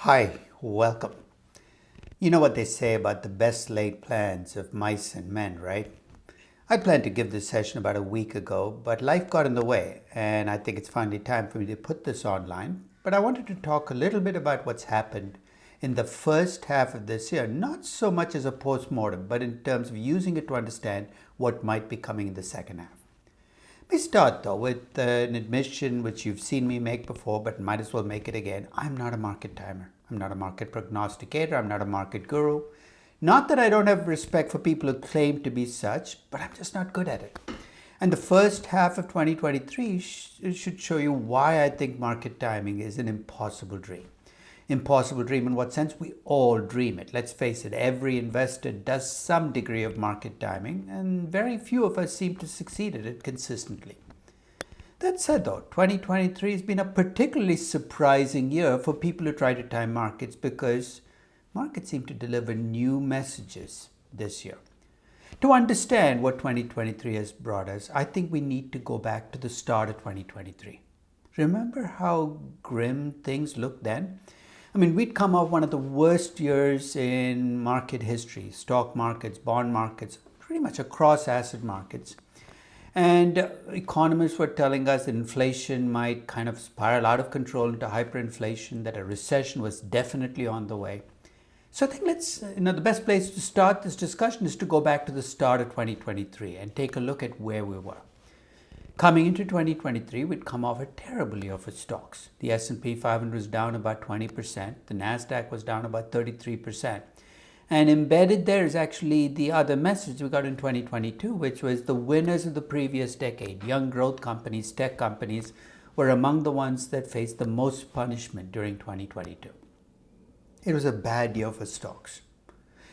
Hi, welcome. You know what they say about the best laid plans of mice and men, right? I planned to give this session about a week ago, but life got in the way, and I think it's finally time for me to put this online. But I wanted to talk a little bit about what's happened in the first half of this year, not so much as a post-mortem, but in terms of using it to understand what might be coming in the second half. Let me start though with an admission which you've seen me make before, but might as well make it again. I'm not a market timer. I'm not a market prognosticator. I'm not a market guru. Not that I don't have respect for people who claim to be such, but I'm just not good at it. And the first half of 2023 should show you why I think market timing is an impossible dream. Impossible dream in what sense? We all dream it. Let's face it, every investor does some degree of market timing, and very few of us seem to succeed at it consistently. That said, though, 2023 has been a particularly surprising year for people who try to time markets because markets seem to deliver new messages this year. To understand what 2023 has brought us, I think we need to go back to the start of 2023. Remember how grim things looked then? I mean, we'd come off one of the worst years in market history, stock markets, bond markets, pretty much across asset markets. And economists were telling us that inflation might kind of spiral out of control into hyperinflation, that a recession was definitely on the way. So I think the best place to start this discussion is to go back to the start of 2023 and take a look at where we were. Coming into 2023, we'd come off a terrible year for stocks. The S&P 500 was down about 20%. The NASDAQ was down about 33%. And embedded there is actually the other message we got in 2022, which was the winners of the previous decade, young growth companies, tech companies, were among the ones that faced the most punishment during 2022. It was a bad year for stocks.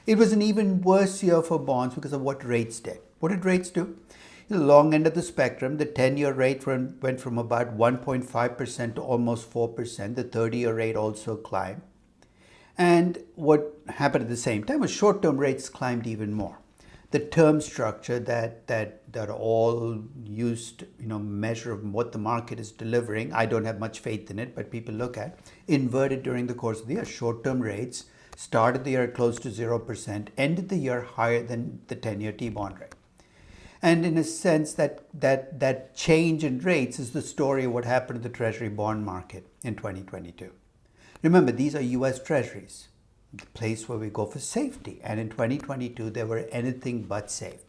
It was an even worse year for bonds because of what rates did. What did rates do? The long end of the spectrum, the 10-year rate went from about 1.5% to almost 4%. The 30-year rate also climbed. And what happened at the same time was short-term rates climbed even more. The term structure that all used, measure of what the market is delivering, I don't have much faith in it, but people look at, inverted during the course of the year. Short-term rates started the year close to 0%, ended the year higher than the 10-year T-bond rate. And in a sense, that change in rates is the story of what happened to the Treasury bond market in 2022. Remember, these are US Treasuries, the place where we go for safety. And in 2022, they were anything but safe.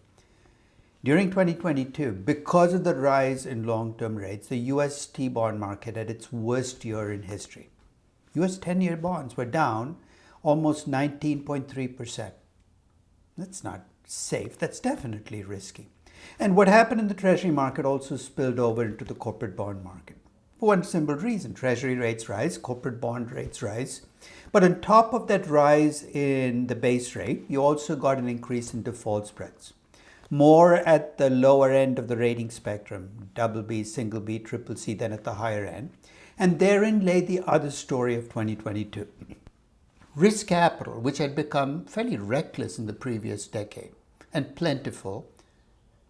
During 2022, because of the rise in long-term rates, the US T-bond market had its worst year in history. US 10-year bonds were down almost 19.3%. That's not safe. That's definitely risky. And what happened in the Treasury market also spilled over into the corporate bond market. For one simple reason, Treasury rates rise, corporate bond rates rise. But on top of that rise in the base rate, you also got an increase in default spreads. More at the lower end of the rating spectrum, double B, single B, triple C, than at the higher end. And therein lay the other story of 2022. Risk capital, which had become fairly reckless in the previous decade and plentiful,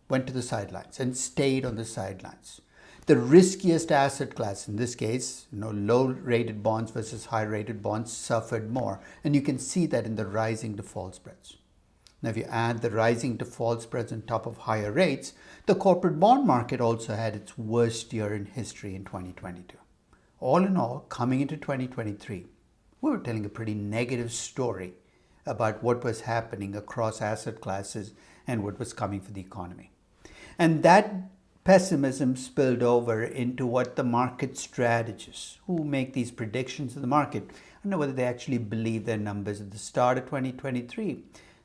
went to the sidelines and stayed on the sidelines. The riskiest asset class, in this case, low-rated bonds versus high-rated bonds, suffered more. And you can see that in the rising default spreads. Now, if you add the rising default spreads on top of higher rates, the corporate bond market also had its worst year in history in 2022. All in all, coming into 2023, we were telling a pretty negative story about what was happening across asset classes and what was coming for the economy. And that pessimism spilled over into what the market strategists who make these predictions of the market, I don't know whether they actually believe their numbers at the start of 2023.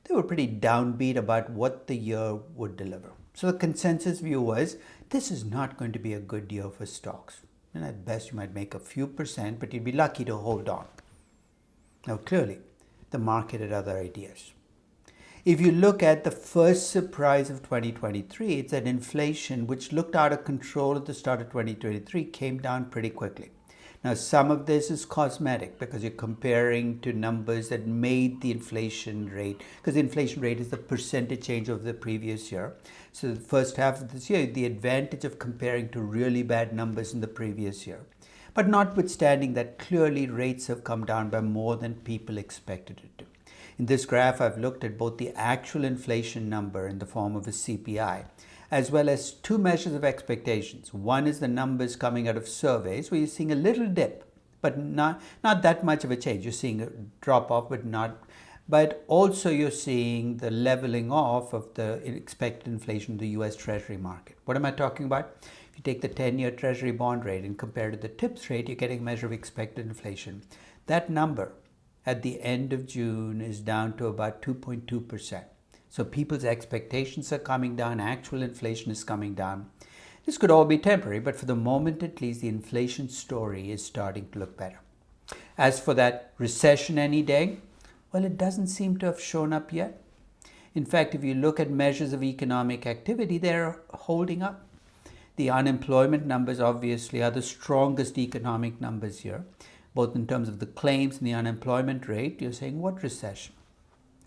They were pretty downbeat about what the year would deliver. So the consensus view was, this is not going to be a good year for stocks. And at best, you might make a few percent, but you'd be lucky to hold on. Now, clearly, the market had other ideas. If you look at the first surprise of 2023, it's that inflation, which looked out of control at the start of 2023, came down pretty quickly. Now, some of this is cosmetic because you're comparing to numbers that made the inflation rate, because the inflation rate is the percentage change of the previous year. So the first half of this year, the advantage of comparing to really bad numbers in the previous year. But notwithstanding that, clearly rates have come down by more than people expected it to. In this graph, I've looked at both the actual inflation number in the form of a CPI, as well as two measures of expectations. One is the numbers coming out of surveys, where you're seeing a little dip, but not that much of a change. You're seeing a drop off, but also you're seeing the leveling off of the expected inflation in the US Treasury market. What am I talking about? If you take the 10-year Treasury bond rate and compare it to the TIPS rate, you're getting a measure of expected inflation. That number at the end of June is down to about 2.2%. So people's expectations are coming down, actual inflation is coming down. This could all be temporary, but for the moment at least, the inflation story is starting to look better. As for that recession any day, well, it doesn't seem to have shown up yet. In fact, if you look at measures of economic activity, they're holding up. The unemployment numbers obviously are the strongest economic numbers here, both in terms of the claims and the unemployment rate. You're saying, what recession?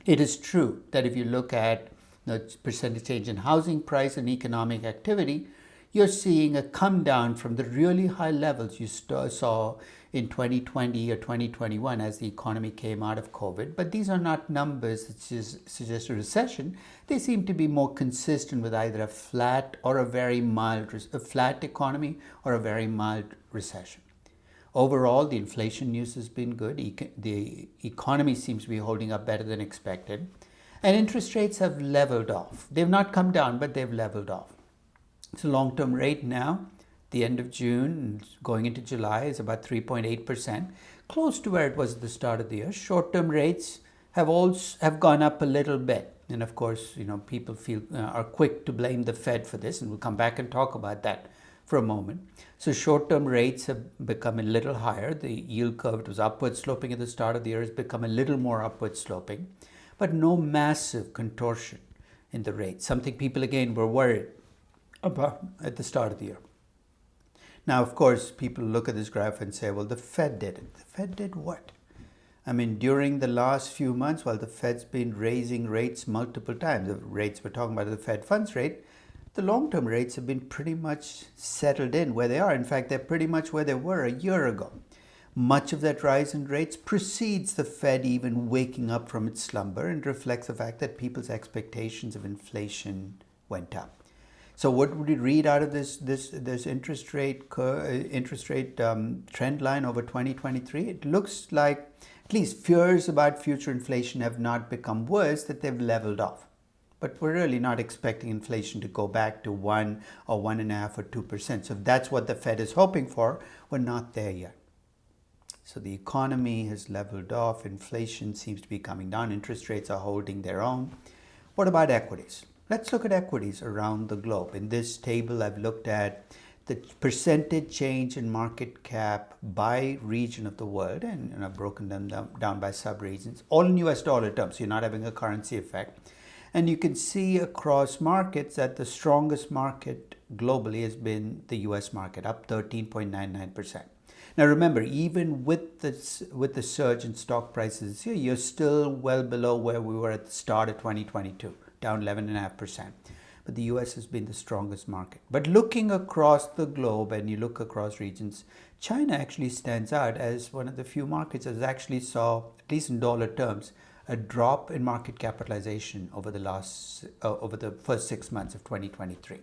It is true that if you look at the percentage change in housing price and economic activity, you're seeing a come down from the really high levels you saw in 2020 or 2021 as the economy came out of COVID. But these are not numbers that suggest a recession. They seem to be more consistent with either a flat or a very mild, a flat economy or a very mild recession. Overall, the inflation news has been good. The economy seems to be holding up better than expected. And interest rates have leveled off. They've not come down, but they've leveled off. So long-term rate now, the end of June, going into July, is about 3.8%, close to where it was at the start of the year. Short-term rates have gone up a little bit. And of course, people are quick to blame the Fed for this, and we'll come back and talk about that for a moment. So short-term rates have become a little higher. The yield curve, it was upward sloping at the start of the year, has become a little more upward sloping, but no massive contortion in the rates, something people again were worried about at the start of the year. Now, of course, people look at this graph and say, well, the Fed did it. The Fed did what? I mean, during the last few months, while the Fed's been raising rates multiple times, the rates we're talking about, the Fed funds rate, the long-term rates have been pretty much settled in where they are. In fact, they're pretty much where they were a year ago. Much of that rise in rates precedes the Fed even waking up from its slumber and reflects the fact that people's expectations of inflation went up. So what would we read out of this interest rate trend line over 2023? It looks like at least fears about future inflation have not become worse, that they've leveled off. But we're really not expecting inflation to go back to 1 or 1.5 or 2%. So if that's what the Fed is hoping for, we're not there yet. So the economy has leveled off. Inflation seems to be coming down. Interest rates are holding their own. What about equities? Let's look at equities around the globe. In this table, I've looked at the percentage change in market cap by region of the world, and I've broken them down by sub-regions, all in US dollar terms. So you're not having a currency effect. And you can see across markets that the strongest market globally has been the US market, up 13.99%. Now remember, even with the surge in stock prices this year, you're still well below where we were at the start of 2022, down 11.5%. But the US has been the strongest market. But looking across the globe, and you look across regions, China actually stands out as one of the few markets that actually saw, at least in dollar terms, a drop in market capitalization over the first 6 months of 2023.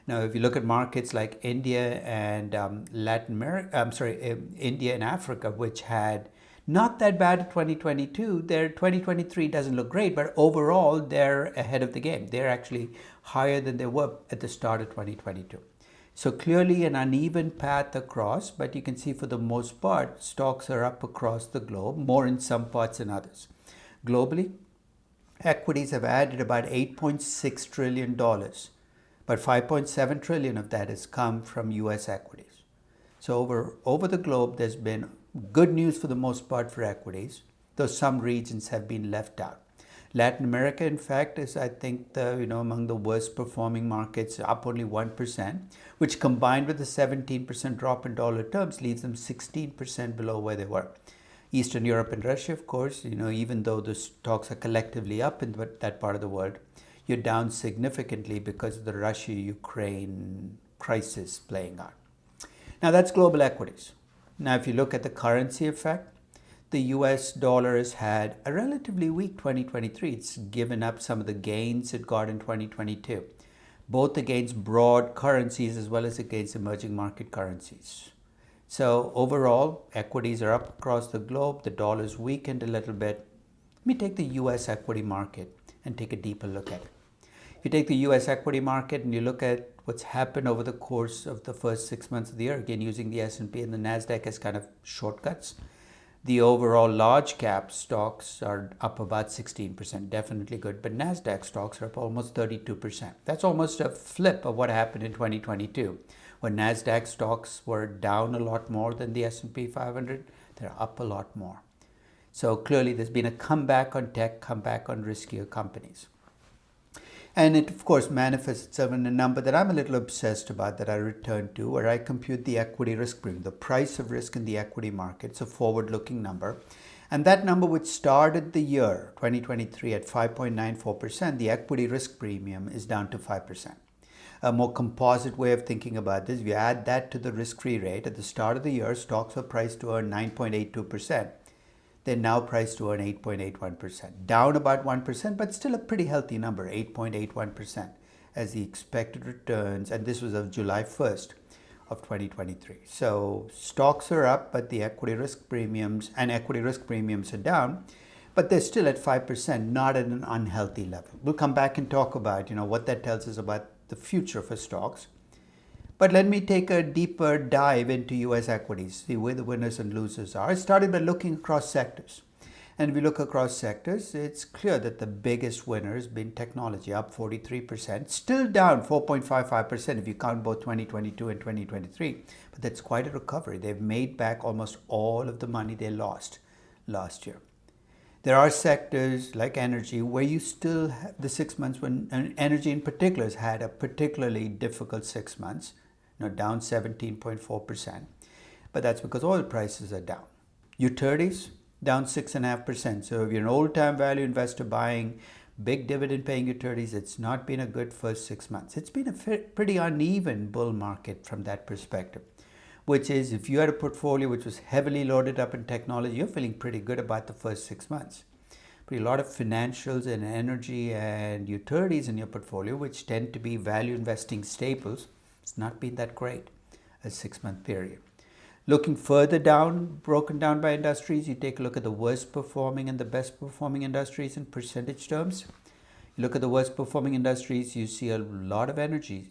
Now, if you look at markets like India and India and Africa, which had not that bad in 2022, their 2023 doesn't look great, but overall they're ahead of the game. They're actually higher than they were at the start of 2022. So clearly an uneven path across, but you can see for the most part, stocks are up across the globe, more in some parts than others. Globally, equities have added about $8.6 trillion, but 5.7 trillion of that has come from US equities. So over the globe, there's been good news for the most part for equities, though some regions have been left out. Latin America, in fact, is, I think, among the worst performing markets, up only 1%, which combined with the 17% drop in dollar terms leaves them 16% below where they were. Eastern Europe and Russia, of course, even though the stocks are collectively up in that part of the world, you're down significantly because of the Russia-Ukraine crisis playing out. Now, that's global equities. Now, if you look at the currency effect, the US dollar has had a relatively weak 2023. It's given up some of the gains it got in 2022, both against broad currencies as well as against emerging market currencies. So overall, equities are up across the globe. The dollar's weakened a little bit. Let me take the US equity market and take a deeper look at it. If you take the US equity market and you look at what's happened over the course of the first 6 months of the year, again using the S&P and the NASDAQ as kind of shortcuts, the overall large cap stocks are up about 16%, definitely good, but NASDAQ stocks are up almost 32%. That's almost a flip of what happened in 2022, when NASDAQ stocks were down a lot more than the S&P 500, they're up a lot more. So clearly there's been a comeback on tech, comeback on riskier companies. And it, of course, manifests itself in a number that I'm a little obsessed about that I return to, where I compute the equity risk premium, the price of risk in the equity market. It's a forward-looking number. And that number, which started the year 2023 at 5.94%, the equity risk premium is down to 5%. A more composite way of thinking about this, if you add that to the risk-free rate, at the start of the year, stocks were priced to earn 9.82%. They're now priced to earn 8.81%, down about 1%, but still a pretty healthy number, 8.81% as the expected returns, and this was of July 1st of 2023. So stocks are up, but the equity risk premiums are down, but they're still at 5%, not at an unhealthy level. We'll come back and talk about, what that tells us about the future for stocks. But let me take a deeper dive into US equities, see where the winners and losers are. I started by looking across sectors. And if we look across sectors, it's clear that the biggest winner has been technology, up 43%, still down 4.55% if you count both 2022 and 2023. But that's quite a recovery. They've made back almost all of the money they lost last year. There are sectors like energy where you still have the 6 months when energy in particular has had a particularly difficult 6 months, down 17.4%, but that's because oil prices are down. Utilities, down 6.5%. So if you're an old-time value investor buying big dividend-paying utilities, it's not been a good first 6 months. It's been a pretty uneven bull market from that perspective, which is if you had a portfolio which was heavily loaded up in technology, you're feeling pretty good about the first 6 months. But a lot of financials and energy and utilities in your portfolio, which tend to be value investing staples, it's not been that great a 6-month period. Looking further down, broken down by industries, you take a look at the worst performing and the best performing industries in percentage terms. You look at the worst performing industries, you see a lot of energy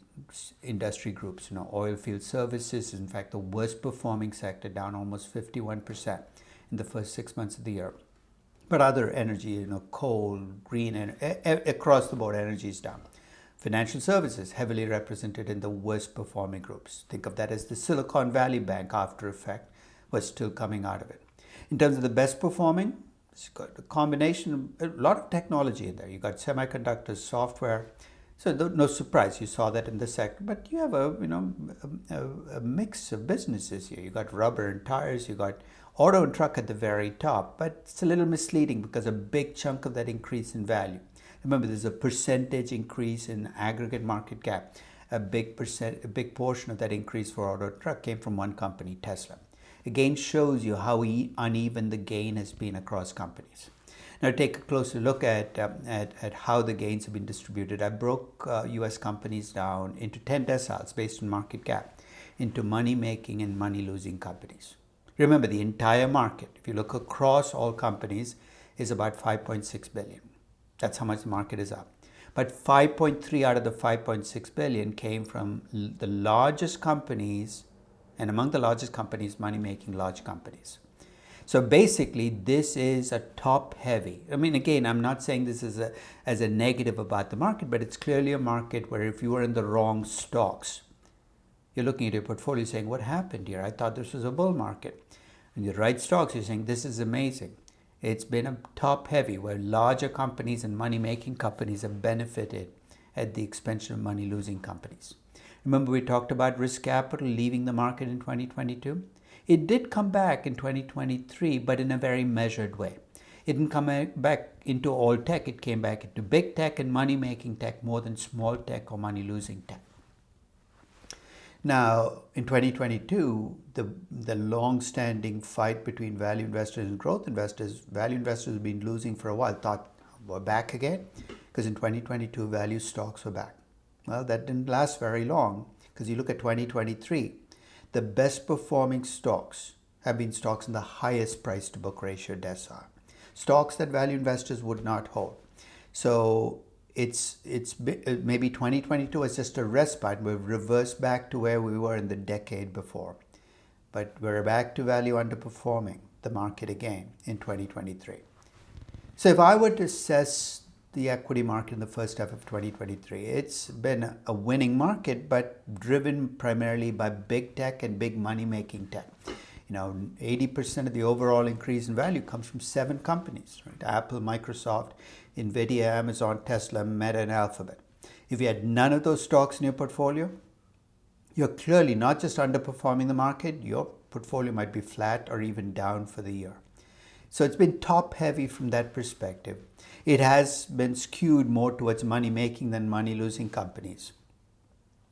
industry groups. Oil field services is in fact the worst performing sector, down almost 51% in the first 6 months of the year. But other energy, coal, green, across the board, energy is down. Financial services, heavily represented in the worst performing groups. Think of that as the Silicon Valley Bank after effect was still coming out of it. In terms of the best performing, it's got a combination, a lot of technology in there. You got semiconductors, software. So no surprise, you saw that in the sector. But you have a mix of businesses here. You got rubber and tires. You got auto and truck at the very top. But it's a little misleading because a big chunk of that increase in value. Remember, there's a percentage increase in aggregate market cap. A big portion of that increase for auto and truck came from one company, Tesla. Again, shows you how uneven the gain has been across companies. Now, take a closer look at how the gains have been distributed. I broke U.S. companies down into 10 deciles based on market cap, into money-making and money-losing companies. Remember, the entire market, if you look across all companies, is about $5.6 billion. That's how much the market is up. But 5.3 out of the 5.6 billion came from the largest companies, and among the largest companies, money-making large companies. So basically, this is a top-heavy. Again, I'm not saying this is as a negative about the market, but it's clearly a market where if you were in the wrong stocks, you're looking at your portfolio saying, what happened here? I thought this was a bull market. And the right stocks, you're saying, this is amazing. It's been a top-heavy where larger companies and money-making companies have benefited at the expense of money-losing companies. Remember, we talked about risk capital leaving the market in 2022? It did come back in 2023, but in a very measured way. It didn't come back into all tech. It came back into big tech and money-making tech more than small tech or money-losing tech. Now, in 2022, the long-standing fight between value investors and growth investors, value investors have been losing for a while, thought we're back again, because in 2022, value stocks were back. Well, that didn't last very long, because you look at 2023, the best performing stocks have been stocks in the highest price to book ratio decile, stocks that value investors would not hold. So maybe 2022 was just a respite. We've reversed back to where we were in the decade before, but we're back to value underperforming the market again in 2023. So if I were to assess the equity market in the first half of 2023, it's been a winning market, but driven primarily by big tech and big money-making tech. 80% of the overall increase in value comes from 7 companies, right? Apple, Microsoft, Nvidia, Amazon, Tesla, Meta, and Alphabet. If you had none of those stocks in your portfolio, you're clearly not just underperforming the market, your portfolio might be flat or even down for the year. So it's been top heavy from that perspective. It has been skewed more towards money making than money losing companies.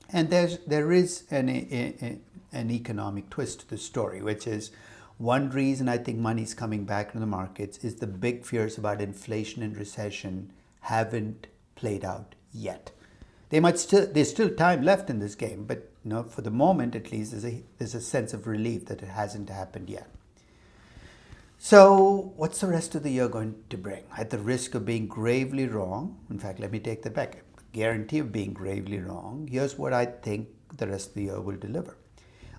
And there is an economic twist to the story, which is one reason I think money's coming back into the markets is the big fears about inflation and recession haven't played out yet. There's still time left in this game, but for the moment at least, there's a sense of relief that it hasn't happened yet. So what's the rest of the year going to bring? At the risk of being gravely wrong, in fact, let me take that back. Guarantee of being gravely wrong, here's what I think the rest of the year will deliver.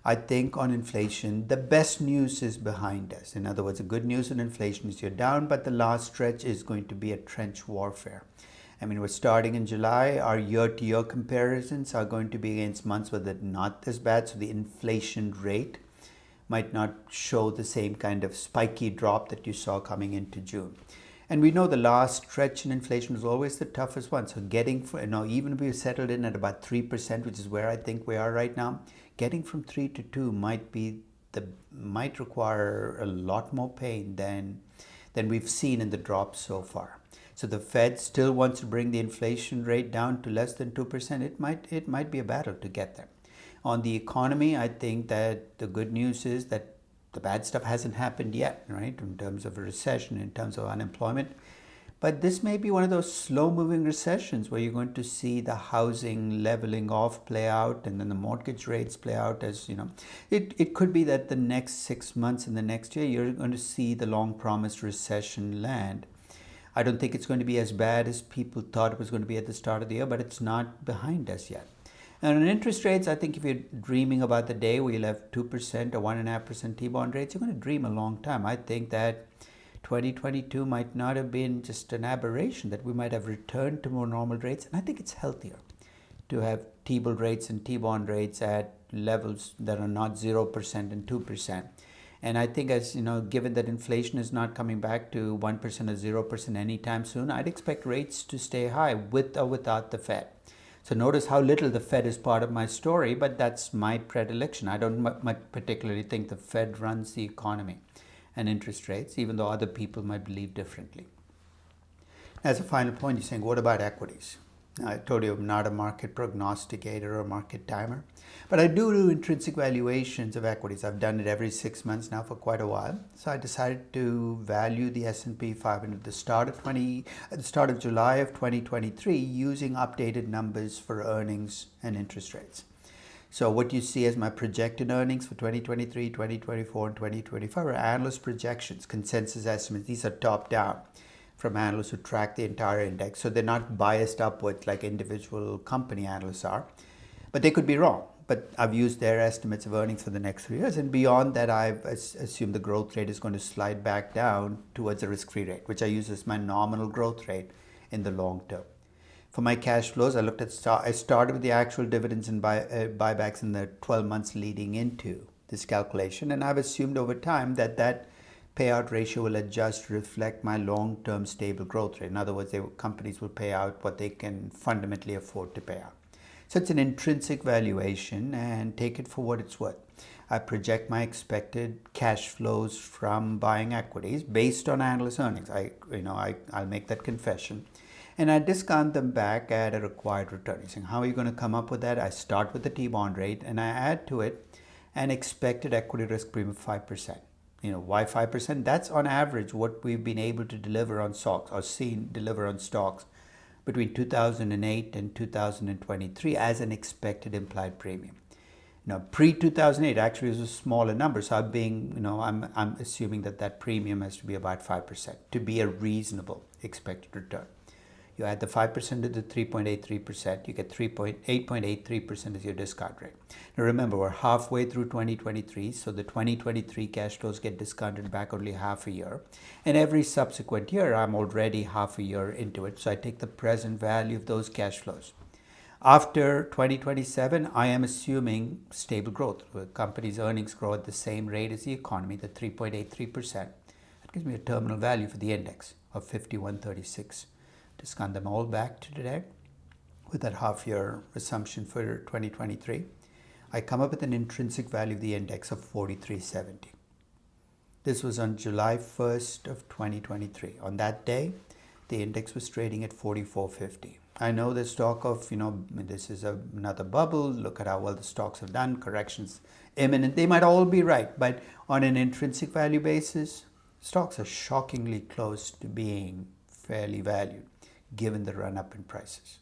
I think on inflation, the best news is behind us. In other words, the good news on inflation is you're down, but the last stretch is going to be a trench warfare. I mean, we're starting in July. Our year-to-year comparisons are going to be against months where they're not as bad, so the inflation rate might not show the same kind of spiky drop that you saw coming into June. And we know the last stretch in inflation is always the toughest one. So even if we've settled in at about 3%, which is where I think we are right now, getting from 3 to 2 might require a lot more pain than we've seen in the drops so far. So the Fed still wants to bring the inflation rate down to less than 2%. It might be a battle to get there. On the economy, I think that the good news is that the bad stuff hasn't happened yet, right? In terms of a recession, in terms of unemployment. But this may be one of those slow-moving recessions where you're going to see the housing leveling off play out and then the mortgage rates play out as, It could be that the next 6 months and the next year, you're going to see the long-promised recession land. I don't think it's going to be as bad as people thought it was going to be at the start of the year, but it's not behind us yet. And on interest rates, I think if you're dreaming about the day where you'll have 2% or 1.5% T-bond rates, you're going to dream a long time. I think that 2022 might not have been just an aberration, that we might have returned to more normal rates. And I think it's healthier to have T-bill rates and T-bond rates at levels that are not 0% and 2%. And I think given that inflation is not coming back to 1% or 0% anytime soon, I'd expect rates to stay high with or without the Fed. So notice how little the Fed is part of my story, but that's my predilection. I don't particularly think the Fed runs the economy and interest rates, even though other people might believe differently. As a final point, you're saying, what about equities? I told you I'm not a market prognosticator or market timer, but I do intrinsic valuations of equities. I've done it every 6 months now for quite a while. So I decided to value the S&P 500 at the start of July of 2023 using updated numbers for earnings and interest rates. So what you see as my projected earnings for 2023, 2024, and 2025 are analyst projections, consensus estimates. These are top down from analysts who track the entire index. So they're not biased upwards like individual company analysts are, but they could be wrong. But I've used their estimates of earnings for the next 3 years. And beyond that, I've assumed the growth rate is going to slide back down towards a risk-free rate, which I use as my nominal growth rate in the long term. For my cash flows, I started with the actual dividends and buybacks in the 12 months leading into this calculation. And I've assumed over time that payout ratio will adjust to reflect my long-term stable growth rate. In other words, companies will pay out what they can fundamentally afford to pay out. So it's an intrinsic valuation, and take it for what it's worth. I project my expected cash flows from buying equities based on analyst earnings. I'll make that confession. and I discount them back at a required return. You're saying, how are you going to come up with that? I start with the T-bond rate and I add to it an expected equity risk premium of 5%. Why 5%? That's on average what we've been able to deliver on stocks or seen deliver on stocks between 2008 and 2023 as an expected implied premium. Pre-2008 actually was a smaller number, so I'm assuming that premium has to be about 5% to be a reasonable expected return. You add the 5% to the 3.83%, you get 8.83% as your discount rate. Now remember, we're halfway through 2023, so the 2023 cash flows get discounted back only half a year. And every subsequent year, I'm already half a year into it, so I take the present value of those cash flows. After 2027, I am assuming stable growth. The company's earnings grow at the same rate as the economy, the 3.83%. That gives me a terminal value for the index of 5136. Discount them all back to today with that half-year assumption for 2023. I come up with an intrinsic value of the index of 4370. This was on July 1st of 2023. On that day, the index was trading at 4450. I know the stock of, this is another bubble. Look at how well the stocks have done. Corrections imminent. They might all be right, but on an intrinsic value basis, stocks are shockingly close to being fairly valued, given the run-up in prices.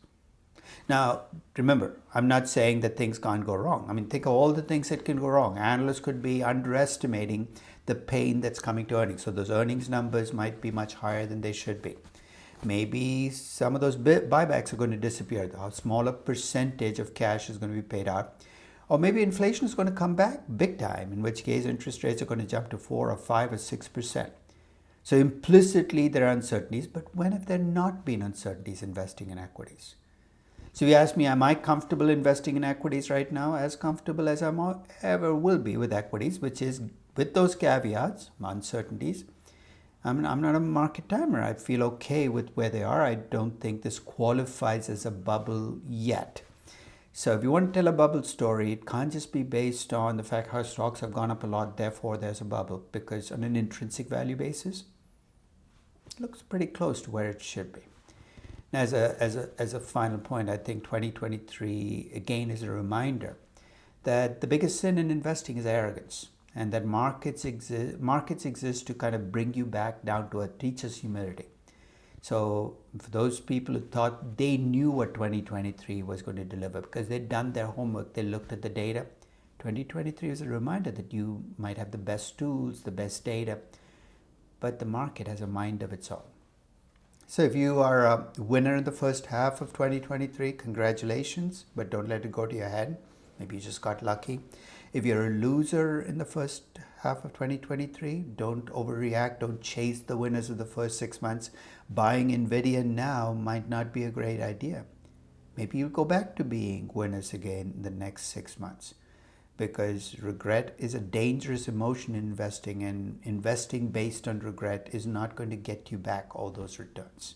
Now, remember, I'm not saying that things can't go wrong. Think of all the things that can go wrong. Analysts could be underestimating the pain that's coming to earnings. So those earnings numbers might be much higher than they should be. Maybe some of those buybacks are going to disappear. A smaller percentage of cash is going to be paid out. Or maybe inflation is going to come back big time, in which case interest rates are going to jump to 4 or 5 or 6%. So implicitly there are uncertainties, but when have there not been uncertainties investing in equities? So you ask me, am I comfortable investing in equities right now? As comfortable as I ever will be with equities, which is with those caveats, uncertainties. I'm not a market timer. I feel okay with where they are. I don't think this qualifies as a bubble yet. So if you want to tell a bubble story, it can't just be based on the fact how stocks have gone up a lot, therefore there's a bubble, because on an intrinsic value basis, it looks pretty close to where it should be. Now, as a final point, I think 2023 again is a reminder that the biggest sin in investing is arrogance, and that markets exist to kind of bring you back down to teach us humility. So for those people who thought they knew what 2023 was going to deliver because they'd done their homework, they looked at the data, 2023 is a reminder that you might have the best tools, the best data, but the market has a mind of its own. So if you are a winner in the first half of 2023, congratulations, but don't let it go to your head. Maybe you just got lucky. If you're a loser in the first half of 2023, don't overreact. Don't chase the winners of the first 6 months. Buying Nvidia now might not be a great idea. Maybe you'll go back to being winners again in the next 6 months, because regret is a dangerous emotion in investing, and investing based on regret is not going to get you back all those returns.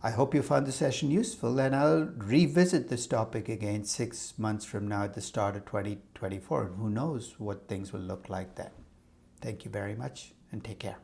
I hope you found the session useful, and I'll revisit this topic again 6 months from now at the start of 2024. And who knows what things will look like then. Thank you very much, and take care.